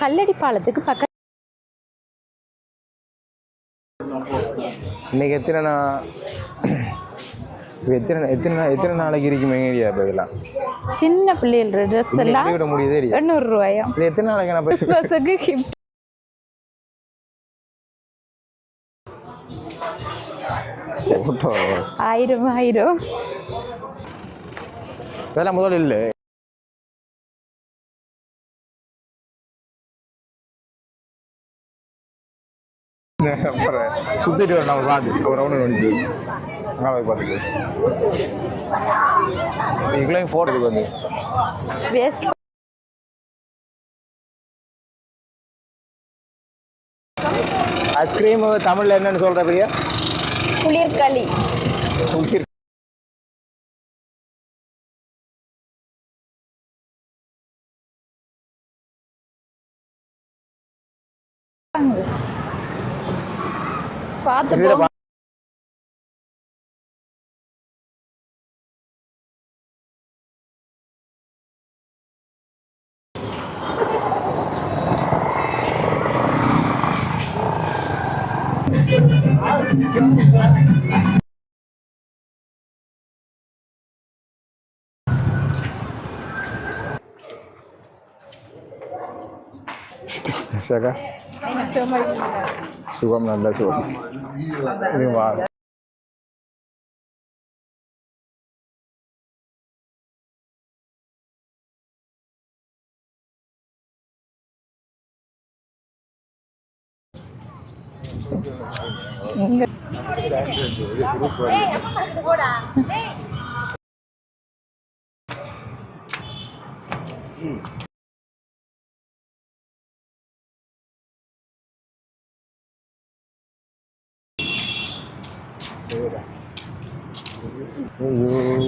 கல்லடி பாலத்துக்கு பக்கத்தில். இன்னைக்கு எத்தனை நாளைக்கு இருக்குமே இதெல்லாம் சின்ன பிள்ளைகள் ட்ரெஸ் எல்லாம் விட முடியுது 800 ரூபாயா? இது எத்தனை நாளைக்கு நான் கிறிஸ்மஸுக்கு கிஃப்ட் 1000 இதெல்லாம் முதல்ல இல்லை. சுத்திட்டு வர நம்ம பார்த்து ஒரு ரவுண்டு வந்துச்சு அங்கே பார்த்துட்டு இதுக்குள்ளே போடுறதுக்கு வந்து வேஸ்ட். ஐஸ்கிரீம் தமிழ்ல என்னன்னு சொல்ற பிரியா? குளிர்களி. குளிர் பார்த்து சுகம் நல்ல சுகம்.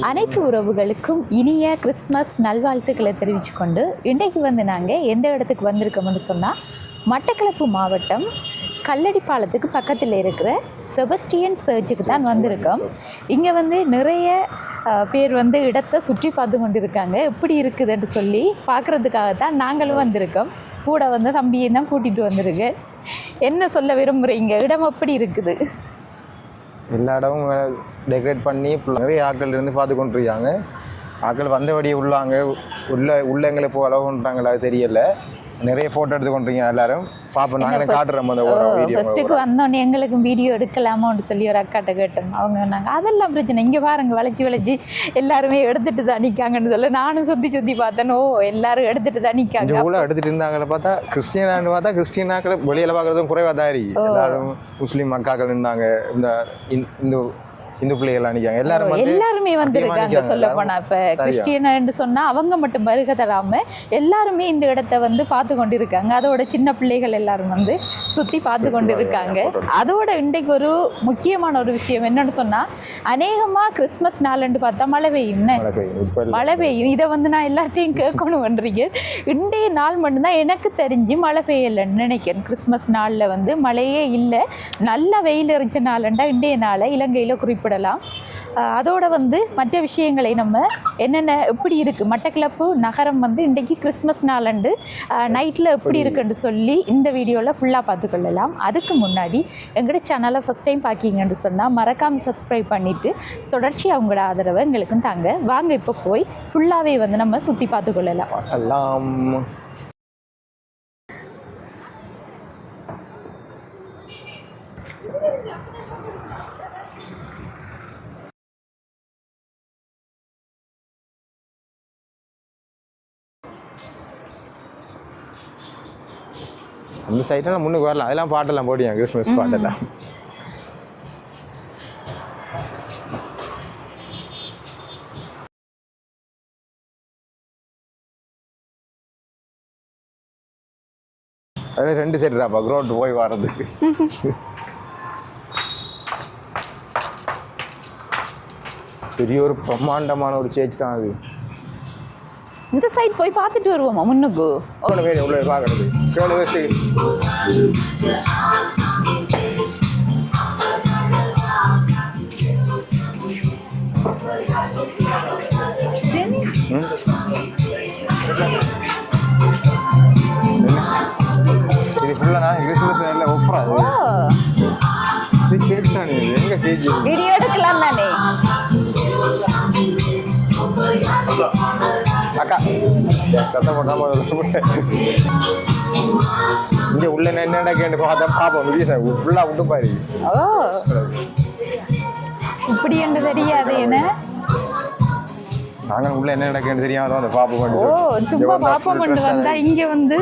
அனைத்து உறவுகளுக்கும் இனிய கிறிஸ்மஸ் நல்வாழ்த்துக்களை தெரிவித்து கொண்டு இன்றைக்கு வந்து நாங்கள் எந்த இடத்துக்கு வந்திருக்கோம்னு சொன்னால் மட்டக்களப்பு மாவட்டம் கல்லடி பாலத்துக்கு பக்கத்தில் இருக்கிற செபஸ்டியன் சர்ச்சுக்கு தான் வந்திருக்கோம். இங்கே வந்து நிறைய பேர் வந்து இடத்தை சுற்றி பார்த்து கொண்டு இருக்காங்க. எப்படி இருக்குதுன்னு சொல்லி பார்க்குறதுக்காக தான் நாங்களும் வந்திருக்கோம். கூட வந்து தம்பியை தான் கூட்டிகிட்டு வந்திருக்கு. என்ன சொல்ல விரும்புகிறீங்க? இடம் எப்படி இருக்குது? எல்லா இடமும் டெக்கரேட் பண்ணி நிறைய ஆட்கள் இருந்து பார்த்து கொண்டிருக்காங்க. ஆட்கள் வந்தபடியே உள்ள எங்களை இப்போ அளவுன்றாங்களா தெரியல. நிறைய ஃபோட்டோ எடுத்து கொண்டிருக்கீங்க எல்லாரும். பார்ப்போம், நாங்கள் காட்டுறோம். அந்த ஃபஸ்ட்டுக்கு வந்தோடனே எங்களுக்கும் வீடியோ எடுக்கலாமான்னு சொல்லி ஒரு அக்காட்ட கேட்டோம். அவங்க நாங்கள் அதெல்லாம் பிரச்சனை, இங்கே பாருங்க வளைச்சி எல்லாருமே எடுத்துகிட்டு தான் நிற்காங்கன்னு சொல்ல நானும் சுற்றி பார்த்தேன். எல்லாரும் எடுத்துகிட்டு தான் நிற்காங்க. இவ்வளோ எடுத்துகிட்டு இருந்தாங்கள பார்த்தா கிறிஸ்டியனான்னு பார்த்தா கிறிஸ்டியனாக்கள் வெளியில் பார்க்குறதும் குறைவாக தான் இருக்கு. எல்லாரும் முஸ்லீம் அக்காக்கள் இருந்தாங்க. இந்த இந்து பிள்ளைகள் நிற்காங்க. எல்லாருமே வந்திருக்காங்க. சொல்ல போனா இப்போ கிறிஸ்டியன்னு சொன்னா அவங்க மட்டும் வருகை தராம எல்லாருமே இந்த இடத்த வந்து பார்த்து கொண்டு இருக்காங்க. அதோட சின்ன பிள்ளைகள் எல்லாரும் வந்து சுத்தி பார்த்து கொண்டு இருக்காங்க. அதோட இன்றைக்கு ஒரு முக்கியமான ஒரு விஷயம் என்னன்னு சொன்னா, அநேகமா கிறிஸ்மஸ் நாள்னு பார்த்தா மழை பெய்யும். இதை வந்து நான் எல்லாத்தையும் கேட்கணும் பண்றீங்க. இன்றைய நாள் மட்டும்தான் எனக்கு தெரிஞ்சு மழை பெய்யலைன்னு நினைக்கிறேன். கிறிஸ்மஸ் நாள்ல வந்து மழையே இல்லை, நல்ல வெயில் எரிச்ச நாள்ண்டா இன்றைய நாளை இலங்கையில குறிப்பிடலாம். அதோட வந்து மற்ற விஷயங்களை நம்ம என்னென்ன எப்படி இருக்குது மட்டக்களப்பு நகரம் வந்து இன்றைக்கி கிறிஸ்மஸ் நாளண்டு நைட்டில் எப்படி இருக்குன்னு சொல்லி இந்த வீடியோவில் ஃபுல்லாக பார்த்துக்கொள்ளலாம். அதுக்கு முன்னாடி எங்களோட சேனலை ஃபஸ்ட் டைம் பார்க்கிங்கன்னு சொன்னால் மறக்காமல் சப்ஸ்கிரைப் பண்ணிவிட்டு தொடர்ச்சி அவங்களோட ஆதரவை எங்களுக்கும் தாங்க. வாங்க இப்போ போய் ஃபுல்லாகவே வந்து நம்ம சுற்றி பார்த்துக்கொள்ளலாம். அந்த சைட்டெல்லாம் முன்னுக்கு வரலாம். அதெல்லாம் பாட்டெல்லாம் போடியா கிறிஸ்மஸ் பாட்டெல்லாம். அது 2 சைடு தாப்பா கிரௌண்ட் போய் வர்றதுக்கு. பெரிய ஒரு பிரம்மாண்டமான ஒரு சேர்ச் தான் அது. இந்த சைடு போய் பார்த்துட்டு வருவோமா முன்னுக்கு? உள்ள பார்க்கறது வீடியோ எடுக்கலாம் தானே அக்கா சத்தம் போட்டாம இங்க உள்ள என்ன கேட்டு பார்த்தா பாப்போம் ஃபுல்லா விட்டு பாரு. ஓ இப்படி என்று தெரியாது என்ன நாங்க உள்ள என்ன நடக்குன்னு தெரியாம அந்த பாப்போம். ஓ சும்மா பாப்போம் கொண்டு வந்தா இங்க வந்து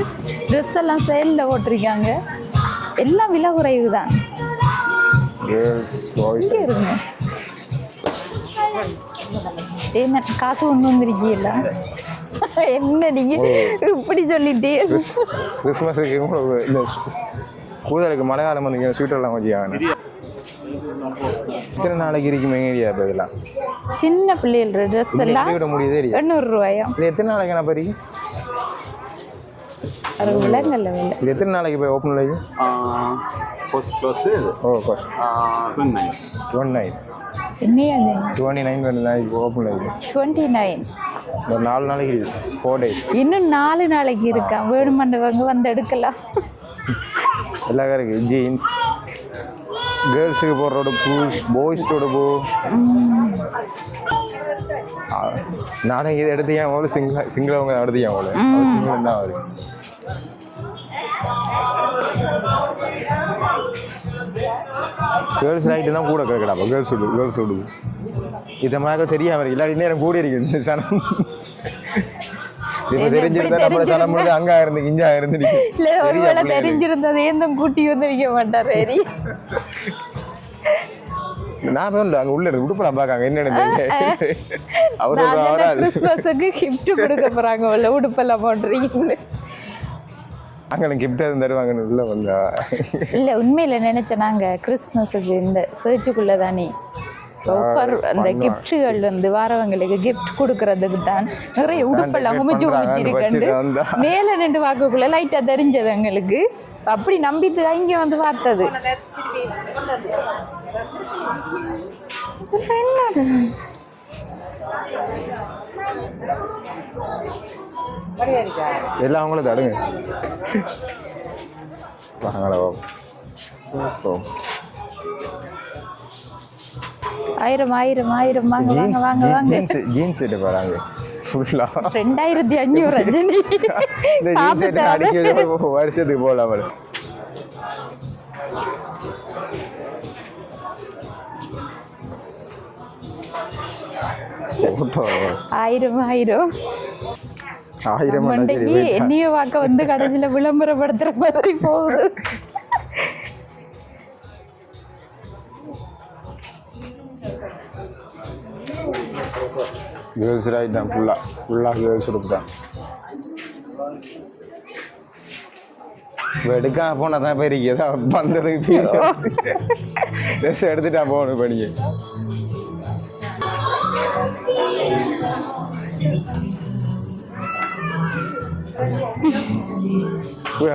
ட்ரெஸ் எல்லாம் சேல்ல போட்டிருக்காங்க. எல்லாம் விலை குறைவு தான். இங்க இருங்க என்ன காசு ஒண்ணு வந்துருக்கீல்ல என்ன நீங்க இப்படி சொல்லிட்டே கிறிஸ்மஸுக்கு இந்த கூதலுக்கு மழை காலம் வந்து ஸ்வீட்டெல்லாம் கொஞ்சம் எத்தனை நாளைக்கு இருக்குமே ஏரியா இப்போ இதெல்லாம் சின்ன பிள்ளைகள் ட்ரெஸ் எல்லாம் விட முடியுது 800 ரூபாயா? இது எத்தனை நாளைக்கு நான் பறி அது விலங்கல்ல இல்லை. இது எத்தனை நாளைக்கு போய் ஓப்பன் ஆகி ஓ கோஸ்ட் 29 என்னையா 29 நாளைக்கு ஓப்பன் ஆகி 29 ஒரு 4 நாளைக்கு இருக்கு 4 days. இன்னும் 4 நாளைக்கு இருக்கா. வேணுமண்டவங்க வந்து எடுக்கலாம். எல்லாம் இருக்கு. ஜீன்ஸ் கேர்ள்ஸுக்கு போடுற உடுப்பு பாய்ஸோட உடுப்பு நானே இதை எடுத்து ஏன் அவ்வளோ சிங்களவங்க எடுத்து ஏன் அவ்வளோ சிங்கிள் தான் வருது. கேர்ள்ஸ் லைட்டு தான் கூட கேட்கலாப்பா. கேர்ள்ஸ் விடுது இதை மாதிரி தெரியாம இல்லாட்டி நேரம் கூடி இருக்கு இந்த சனம். இப்ப தெரிஞ்சிருந்தா நம்மள சனம் முடிஞ்சு அங்க இருந்து இஞ்சா இருந்து தெரிஞ்சிருந்தது ஏந்தும் கூட்டி வந்து நிக்க மாட்டாரு. நான் போய் அங்க உள்ள உடுப்பெல்லாம் பாக்காங்க என்னன்னு கிறிஸ்மஸுக்கு கிஃப்ட் கொடுக்க போறாங்க. உடுப்பெல்லாம் போடுறீங்க அங்கே கிஃப்ட் எதுவும் தருவாங்கன்னு உள்ள வந்தா இல்லை உண்மையில நினைச்சேன். நாங்கள் கிறிஸ்மஸுக்கு இந்த சர்ச்சுக்குள்ளே தானே ஆஃபர் அந்த கிஃப்ட்கள் வந்து வாரவங்களுக்கு கிஃப்ட் கொடுக்கறதுக்கு தான் நிறைய உடுப்பெல்லாம் குமிச்சு குமிச்சிருக்கண்டு மேலே நின்று பார்க்கக்குள்ள லைட்டாக தெரிஞ்சது எங்களுக்கு. அப்படி நம்பிட்டு இங்கே வந்து பார்த்தது எல்லாம் அவங்கள தடுங்க வாங்களா 1000 வாங்க வாங்க வாங்க வாங்க. ஜீன்ஸ் செட் பாருங்க ஃபுல்லா 2500 ரஜினி. இந்த ஜீன்ஸ் செட் அடிக்க வருஷத்துக்கு போலாம். 1000 என்னைய வாக்க வந்து கடைசியில விளம்பரப்படுத்துற மாதிரி போகுது. கேர்ள்ஸ் ரைட் தான் ஃபுல்லா கேர்ள்ஸ் உடுப்பு தான். எடுக்காம போனா தான் போயிருக்கீங்க வந்ததுக்கு ட்ரெஸ் எடுத்துட்டா போகணும் படிக்க.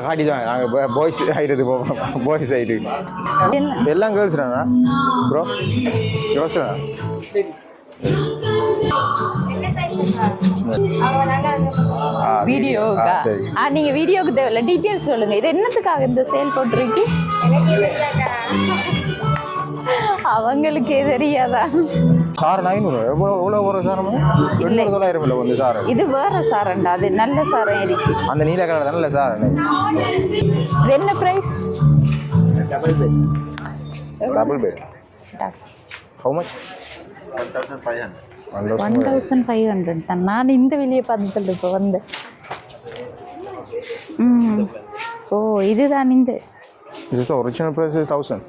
காட்டி தான் நாங்கள் பாய்ஸ் சைடு போவோம். பாய்ஸ் சைடு எல்லாம் கேர்ள்ஸ் தானா ப்ரோ? கேர்ள்ஸ் தானா? வீடியோக்கா? நீங்க வீடியோக்கு தேவையில்ல, டீட்டெயில்ஸ் சொல்லுங்க. இது என்னத்துக்காக இந்த சேல் போட்டிருக்கு? அவங்களுக்கே தெரியாதா? சார் 900 எவ்வளோ ஒரு சாரமா? 900 இல்லை வந்து சார். இது வேற சாரண்டா, அது நல்ல சாரம் இருக்கு. அந்த நீல கலர் தானே இல்லை சார்? இது என்ன price? Double bed. How much? 1500 தான். நான் இந்த வெளியே பார்த்துட்டு இப்போ வந்தேன். ஓ இதுதான் இந்த ஒரிஜினல் பிரைஸ் 1000.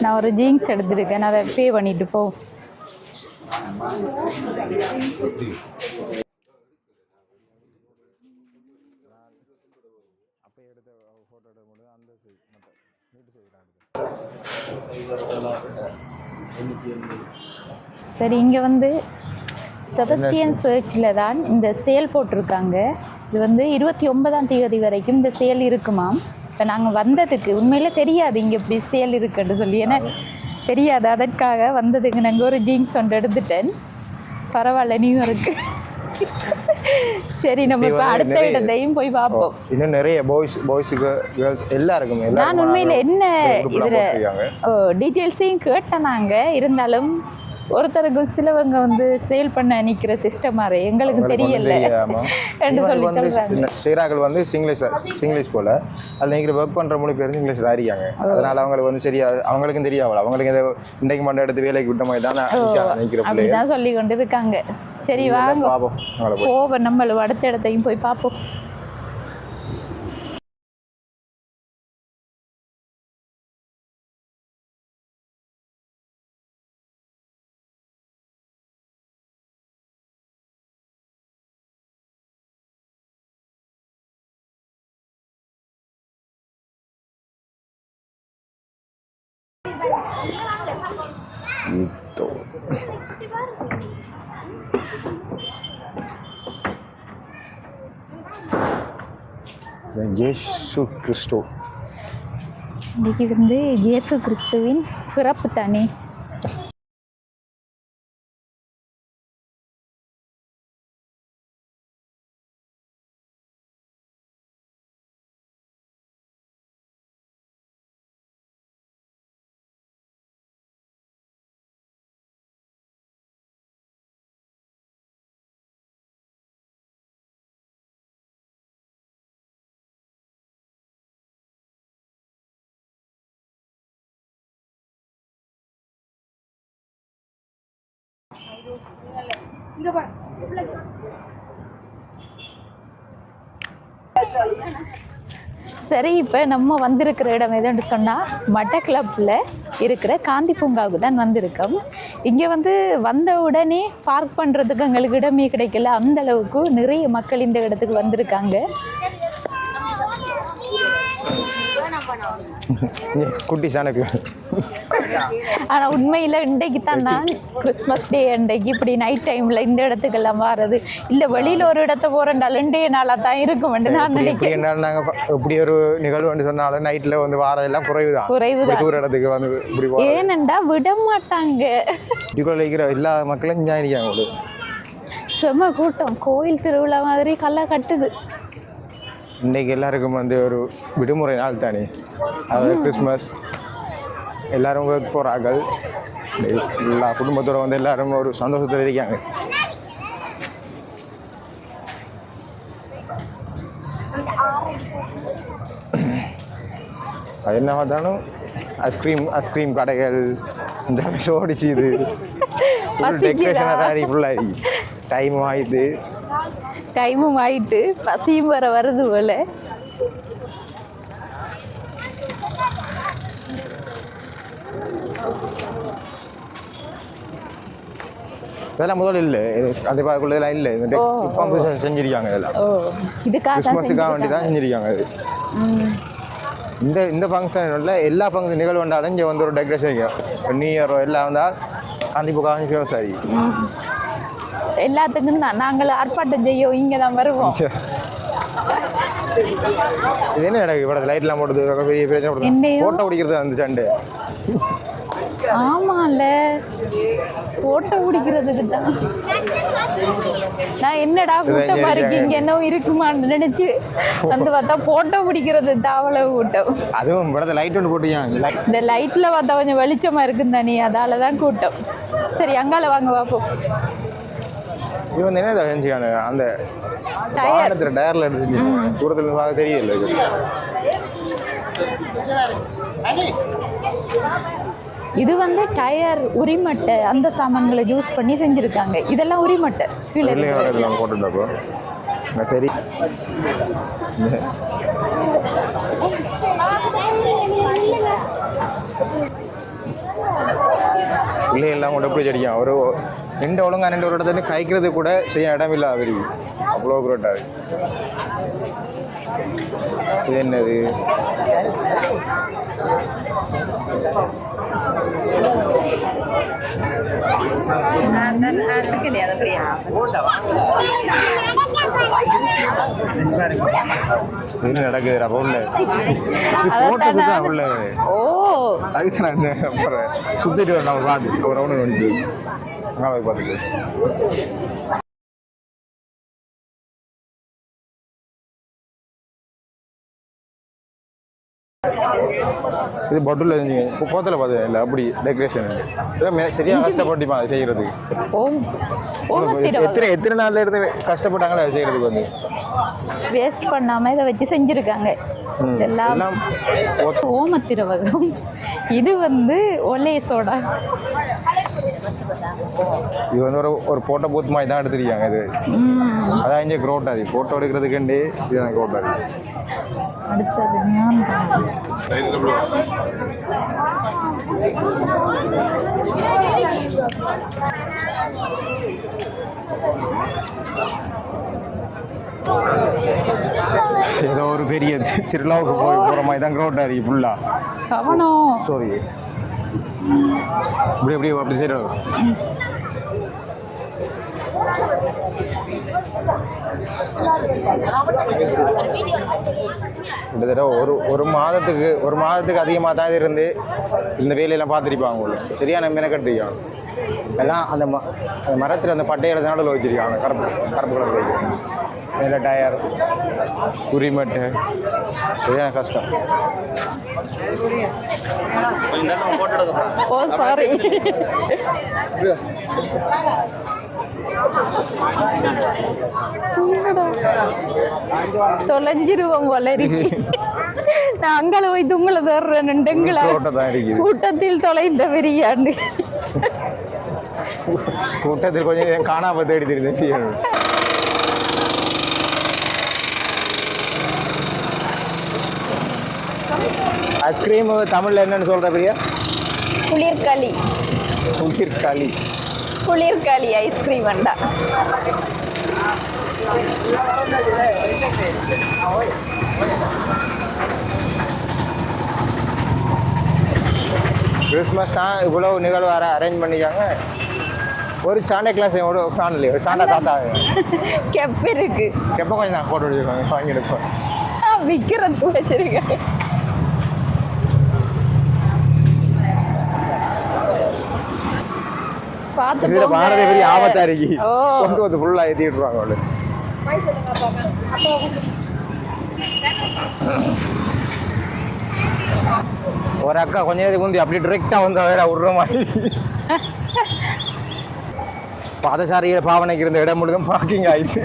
நான் ஒரு ஜீன்ஸ் எடுத்துருக்கேன், நான் அதை பே பண்ணிட்டு போ. சரி, இங்கே வந்து செபஸ்டியன் சர்ச்சில் தான் இந்த சேல் போட்டிருக்காங்க. இது வந்து 29ஆம் தேதி வரைக்கும் இந்த சேல் இருக்குமாம். இப்போ நாங்கள் வந்ததுக்கு உண்மையிலே தெரியாது இங்கே இப்படி சேல் இருக்குன்னு சொல்லி, ஏன்னா தெரியாது. அதற்காக வந்ததுக்கு நாங்கள் ஒரு ஜீன்ஸ் ஒன்று எடுத்துட்டேன். பரவாயில்ல, நீயும் இருக்கு. சரி நம்ம இப்ப அடுத்த இடத்தையும் போய் பார்ப்போம். இன்னும் நிறைய பாய்ஸுக்கு கேர்ள்ஸ் எல்லாருக்குமே நான் உண்மையில என்ன இதுல டீட்டெயில்ஸையும் கேட்டேன். நாங்க இருந்தாலும் ஒருத்தருக்கு சிலவங்க வந்து சேல் பண்ண நிக்கிற சிஸ்டம் மாதிரி எங்களுக்கு தெரியல என்று சொல்லி சொல்றாங்க. சீராக்கள் வந்து சிங்கிலீஷ் போல அதில் நிற்கிற ஒர்க் பண்ணுற மூணு பேர் இங்கிலீஷ் அறியாங்க. அதனால அவங்களுக்கு வந்து சரியா அவங்களுக்கும் தெரியாவல அவங்களுக்கு இதை இன்றைக்கு மட்டும் எடுத்து வேலைக்கு விட்ட மாதிரி தான் நிற்கிற அப்படிதான் சொல்லி கொண்டு இருக்காங்க. சரி வாங்க போவோம், நம்மள அடுத்த இடத்தையும் போய் பார்ப்போம். இயேசு கிறிஸ்து இன்னைக்கு வந்து இயேசு கிறிஸ்துவின் பிறப்பு தானே. சரி, இப்போ நம்ம வந்திருக்கிற இடம் எதுன்னு சொன்னால் மட்டக்களப்பில் இருக்கிற காந்தி பூங்காவுக்கு தான் வந்திருக்கோம். இங்கே வந்து வந்த உடனே பார்க் பண்ணுறதுக்கு எங்களுக்கு இடமே கிடைக்கல. அந்த அளவுக்கு நிறைய மக்கள் இந்த இடத்துக்கு வந்திருக்காங்க. குட்டி சாணக்கு. ஆனால் உண்மையில் இன்றைக்கு தான் நான் கிறிஸ்மஸ் டே அன்றைக்கு இப்படி நைட் டைமில் இந்த இடத்துக்கெல்லாம் வர்றது இல்லை. வெளியில் ஒரு இடத்த போகிறேன்டா 2 நாளாக தான் இருக்கும் நான் நினைக்கிறேன். நாங்கள் இப்படி ஒரு நிகழ்வு சொன்னாலும் நைட்டில் வந்து வாரதெல்லாம் குறைவுதான் ஒரு இடத்துக்கு வந்து இப்படி ஏனண்டா விட மாட்டாங்க. இருக்கிற எல்லா மக்களும் ஞாயிறிக்காங்க. செம கூட்டம், கோயில் திருவிழா மாதிரி கல்லா கட்டுது. இன்றைக்கு எல்லாருக்கும் வந்து ஒரு விடுமுறை நாள் தானே, அதாவது கிறிஸ்மஸ். எல்லாரும் போகிறாங்க, எல்லா குடும்பத்தோடு வந்து எல்லாரும் ஒரு சந்தோஷத்தில் இருக்காங்க. அது என்ன பார்த்தாலும் ஐஸ்கிரீம் கடைகள் இந்த சோடிச்சு இது டெக்கரேஷனாக தான் ஃபுல்லாகி டைமும் ஆயிட்டு பசியும் வருது போல. இதெல்லாம் முதல்ல இல்லை, அந்த பார்க்குள்ளதெல்லாம் இல்லை. காம்படிஷன் செஞ்சிருக்காங்க. இதெல்லாம் கிறிஸ்மஸுக்காக வேண்டி தான் செஞ்சிருக்காங்க. அது இந்த ஃபங்க்ஷனில் எல்லா ஃபங்க்ஷன் நிகழ்வு வந்தாலும் இங்கே வந்து ஒரு டெக்கரேஷன் நியூ இயர் எல்லாம் வந்தால் கண்டிப்பாக ஃபேமஸ் ஆகி எல்லாத்துக்கும் தான் நாங்கள் ஆர்ப்பாட்டம் செய்யும். இங்கே தான் வருவோம். இது என்ன நடக்குது? படத்தில் லைட்லாம் போடுறது பெரிய பிரச்சனை. ஃபோட்டோ பிடிக்கிறது அந்த சண்டை. ஆமாம்ல, ஃபோட்டோ பிடிக்கிறதுக்கு தான். நான் என்னடா கூட்டமாக இருக்கு இங்கே என்ன இருக்குமான்னு நினைச்சு வந்து பார்த்தா ஃபோட்டோ பிடிக்கிறது தான். அவ்வளவு கூட்டம். அதுவும் படத்தில் லைட் ஒன்று போட்டுருக்காங்க. இந்த லைட்டில் பார்த்தா கொஞ்சம் வெளிச்சமாக இருக்குன்னு தானே, அதால தான் கூட்டம். சரி, அங்கால வாங்க பார்ப்போம். இது வந்து என்ன செஞ்சுக்காங்க? அந்த டயரில் எடுத்து தூரத்தில் பார்க்க தெரியல. இது வந்து டயர், உரிமட்டை, அந்த சாமான்களை யூஸ் பண்ணி செஞ்சுருக்காங்க. இதெல்லாம் உரிமட்டை கீழே போட்டுட்டப்போ சரி. பிள்ளைகள்லாம் கூட எப்படி செடிக்கும் ஒரு 2 ஒழுங்கா 2 ஒரு இடத்துல கைக்கிறது கூட செய்ய இடம் இல்லை. அவரு அவ்வளோ குரோட்டாரு. இது என்னது? என்ன நடக்குதுடா உள்ள? உள்ள அதுக்கு நான் சுத்திட்டு வரேன். நம்ம பார்த்து ஒரு ரவுண்டு வந்து பார்த்துட்டு இது பொட்டில் இப்போ கோத்தில் பார்த்தேன் இல்லை அப்படி டெக்கரேஷன் சரியாக கஷ்டப்பட்டுமா அதை செய்கிறதுக்கு எத்தனை நாள்ல இருந்து கஷ்டப்பட்டாங்களே அதை செய்கிறதுக்கு வந்து வேஸ்ட் பண்ணாமல் இதை வச்சு செஞ்சுருக்காங்க எல்லாம் ஓமத்திரவகம். இது வந்து ஒலே சோடா. இது வந்து ஒரு போட்டோ பூத் மாதிரி தான் எடுத்துருக்காங்க. இது அதான் இங்கே குரோட்டாரி ஃபோட்டோ எடுக்கிறதுக்குண்டு இது எனக்கு குரோட்டாரி. அடுத்தது ஏதோ ஒரு பெரிய திருவிழாவுக்கு போகிற மாதிரி தான் குரோட்டாரி ஃபுல்லாக. கவனம் சாரி அப்படி சரி கிட்டத்தட்ட ஒரு மாதத்துக்கு அதிகமாக தான் இது இருந்து இந்த வேலையெல்லாம் பார்த்துருப்பாங்க உங்களுக்கு. சரியான மெனக்கட்டிருக்காங்க எல்லாம். அந்த மரத்தில் அந்த பட்டையில நடுவில் வச்சிருக்காங்க. கருப்பு கலர் வைக்கிறாங்க. மேலே டயர் குறிமட்டு சரியான கஷ்டம். ஓ சாரி. தொலைஞ்சிருவோம் போல இருக்கு. நான் அங்கே போய் துங்களை தர்றேன்னுங்களா கூட்டத்தில் தொலைந்த பெரியாண்டு. கூட்டத்தில் கொஞ்சம் காணாம தேடி தெரியுது. ஐஸ்கிரீம் தமிழ்ல என்னன்னு சொல்ற பெரியா? குளிர்காலி. குளிர்காலி. குளிர்காலி ஐஸ்கிரீம் வேண்டா. கிறிஸ்மஸ் தான் இவ்வளவு நிகழ்வு அரேஞ்ச் பண்ணிக்காங்க. ஒரு சாண்டா கிளாஸ் ஒரு ஃபேமிலி ஒரு சாண்டா தாத்தா கெப் இருக்கு. கெப்ப கொஞ்சம் தான் போட்டு வச்சுருக்காங்க. வாங்கி எடுப்போம். விற்கிறது வச்சிருக்காங்க. இதுல பாரத பெரிய ஆபத்தா இருக்கு. கொண்டு வந்து ஃபுல்லா ஏற்றி விட்டுருவாங்க அவளு. ஒரு அக்கா கொஞ்ச நேரத்துக்கு முந்தி அப்படி டிரெக்டா வந்து வேற விடுற மாதிரி பாதசாரியில பாவனைக்கு இருந்த இடம் முழுதும் பார்க்கிங் ஆயிடுச்சு.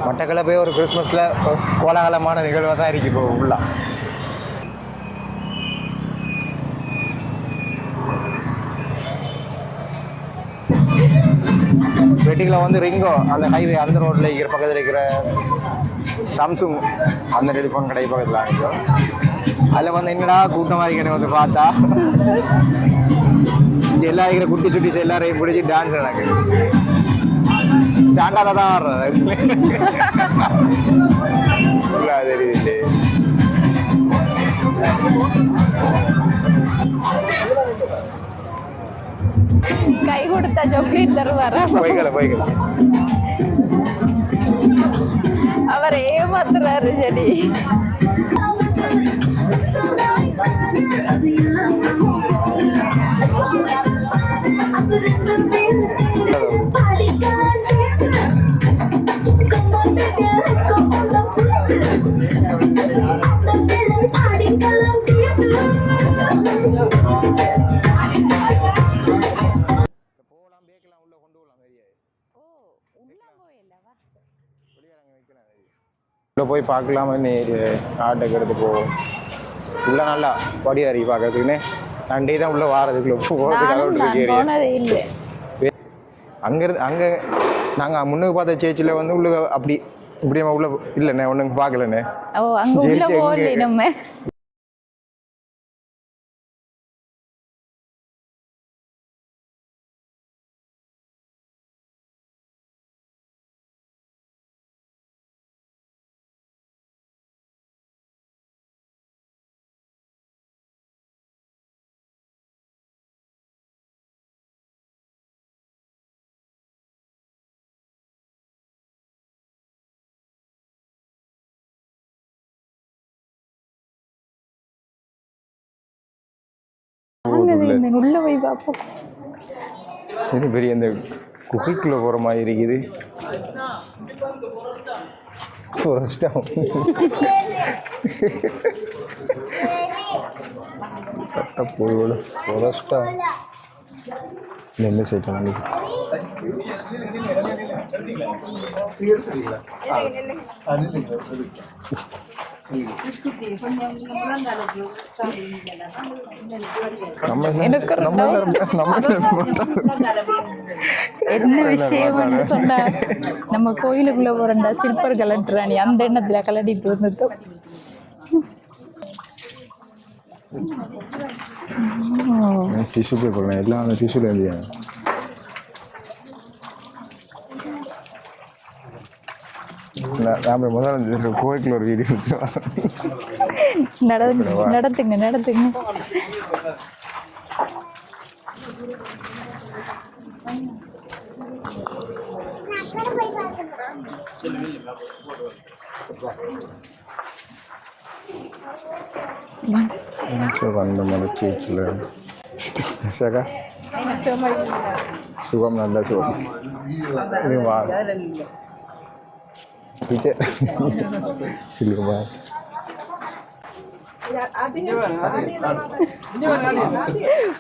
மட்டக்களப்பே ஒரு கிறிஸ்மஸில் கோலாகலமான நிகழ்வாக தான் இருக்கு இப்போ உள்ள. வெட்டிக்கில் வந்து ரிங்கோ அந்த ஹைவே அந்த ரோட்டில் இருக்கிற பக்கத்தில் இருக்கிற சாம்சுங் அந்த டெலிஃபோன் கடை பக்கத்தில் ஆகிடும். அதில் வந்து என்னடா கூட்டமாக இருக்கிற வந்து பார்த்தா இந்த எல்லா இருக்கிற குட்டி சுட்டிஸ் எல்லாரையும் பிடிச்சி டான்ஸ் நடக்குது. சாண்டால தான் ஆடுறது தெரியுது. கை கொடுத்தா சாக்லேட் தருவாரா? போய்க்கல அவர் ஏமாத்துறாரு. சரி போய் பார்க்கலாமா ஆட்டோக்கு எடுத்து போவோம். உள்ள நல்லா படியா இருக்கு பார்க்கறதுக்குன்னு. நண்டே தான் உள்ள வாரதுக்குள்ள இல்லை. அங்கேருந்து அங்கே நாங்கள் முன்னுக்கு பார்த்த சேர்ச்சியில் வந்து உள்ள அப்படி இப்படியே உள்ள இல்லைண்ணே ஒன்றுங்க பார்க்கலண்ணே. ஓ அங்கே நம்ம இந்த உள்ள போய் பார்ப்போம். இது பெரிய இந்த குகைக்குள்ள போகிற மாதிரி இருக்குது. என்ன செய்யணும் என்ன விஷயம்னு சொன்னா நம்ம கோயிலுக்குள்ள போறண்டா சில்பர் கலட்டுறானி அந்த எண்ணத்துல கலட்டிட்டு வந்துட்டோம். டிஷ்யூ பேப்பர் எல்லாம் டிஷ்யூல இருந்து முதல்ல கோயிலுக்குள்ள ஒரு வீடியோ நடத்துங்க நடத்துங்க. வந்த மாதிரி சீச்சில் சுகம் நல்ல சுகம் வா சில்லுமா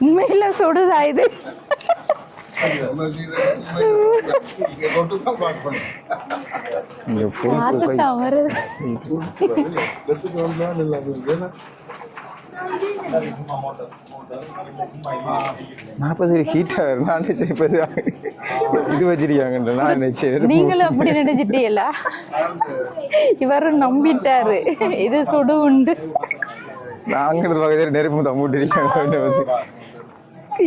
உண்மையில சுடுதா இது? பார்த்துதான் வருது. நீங்களும் அப்படி நினைச்சிட்டீங்களா? இவரும் நம்பிட்டாரு இது சுடு உண்டு. நெருப்பு தம்பிட்டு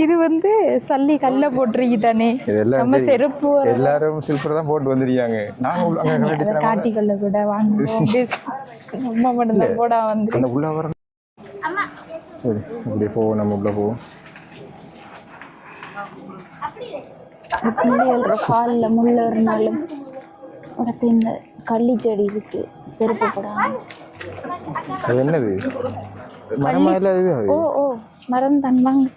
இது வந்து சல்லி கல்ல போட்டுருக்கு தானே. நம்ம செருப்பு எல்லாரும் சில்பர் தான் போட்டு வந்துருக்காங்க. காட்டிக்கல்ல கூட வாங்குவோம் மட்டும்தான் போட வந்து உள்ள வர. சரி இப்படியே போவோம், நம்ம உள்ள போவோம். காலில் முள்ள இருந்தாலும் உடத்து இந்த கள்ளி செடி இருக்கு செருப்பு போடாம. அது என்னது மரமா இல்ல? ஓ ஓ மரம் தான் வாங்க.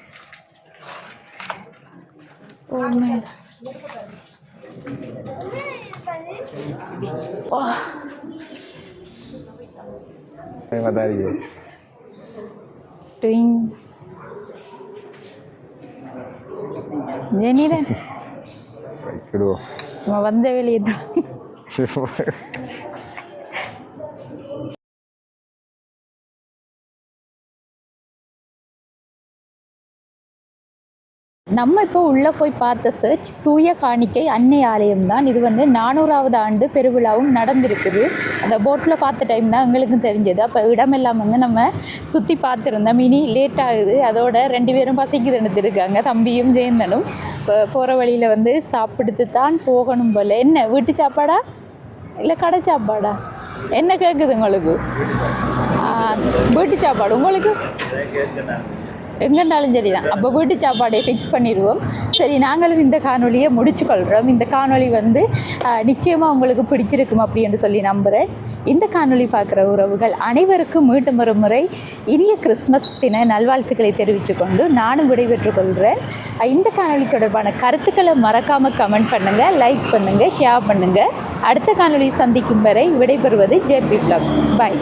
வந்த வெளியே தான் நம்ம இப்போ உள்ளே போய் பார்த்த சர்ச் தூய காணிக்கை அன்னை ஆலயம் தான். இது வந்து 400வது ஆண்டு பெருவிழாவும் நடந்திருக்குது. அந்த போட்டில் பார்த்த டைம் தான் எங்களுக்கும் தெரிஞ்சது. அப்போ இடமெல்லாம் வந்து நம்ம சுற்றி பார்த்துருந்தோம். இனி லேட் ஆகுது. அதோட 2 பேரும் பசிக்குது எடுத்துருக்காங்க, தம்பியும் ஜெயந்தனும். இப்போ போகிற வழியில் வந்து சாப்பிடுத்து தான் போகணும் போல். என்ன வீட்டு சாப்பாடா இல்லை கடை சாப்பாடா? என்ன கேட்குது உங்களுக்கு? வீட்டு சாப்பாடு உங்களுக்கு எங்கேனாலும் சரி தான். அப்போ வீட்டு சாப்பாடை ஃபிக்ஸ் பண்ணிடுவோம். சரி, நாங்களும் இந்த காணொலியை முடிச்சுக்கொள்கிறோம். இந்த காணொலி வந்து நிச்சயமாக உங்களுக்கு பிடிச்சிருக்கும் அப்படின்னு சொல்லி நம்புகிறேன். இந்த காணொலி பார்க்குற உறவுகள் அனைவருக்கும் மீண்டும் ஒரு முறை இனிய கிறிஸ்மஸ் தின நல்வாழ்த்துக்களை தெரிவித்து கொண்டு நானும் விடைபெற்றுக் கொள்கிறேன். இந்த காணொலி தொடர்பான கருத்துக்களை மறக்காமல் கமெண்ட் பண்ணுங்கள், லைக் பண்ணுங்கள், ஷேர் பண்ணுங்கள். அடுத்த காணொலி சந்திக்கும் வரை விடைபெறுவது ஜேபி வ்ளாக். பாய்.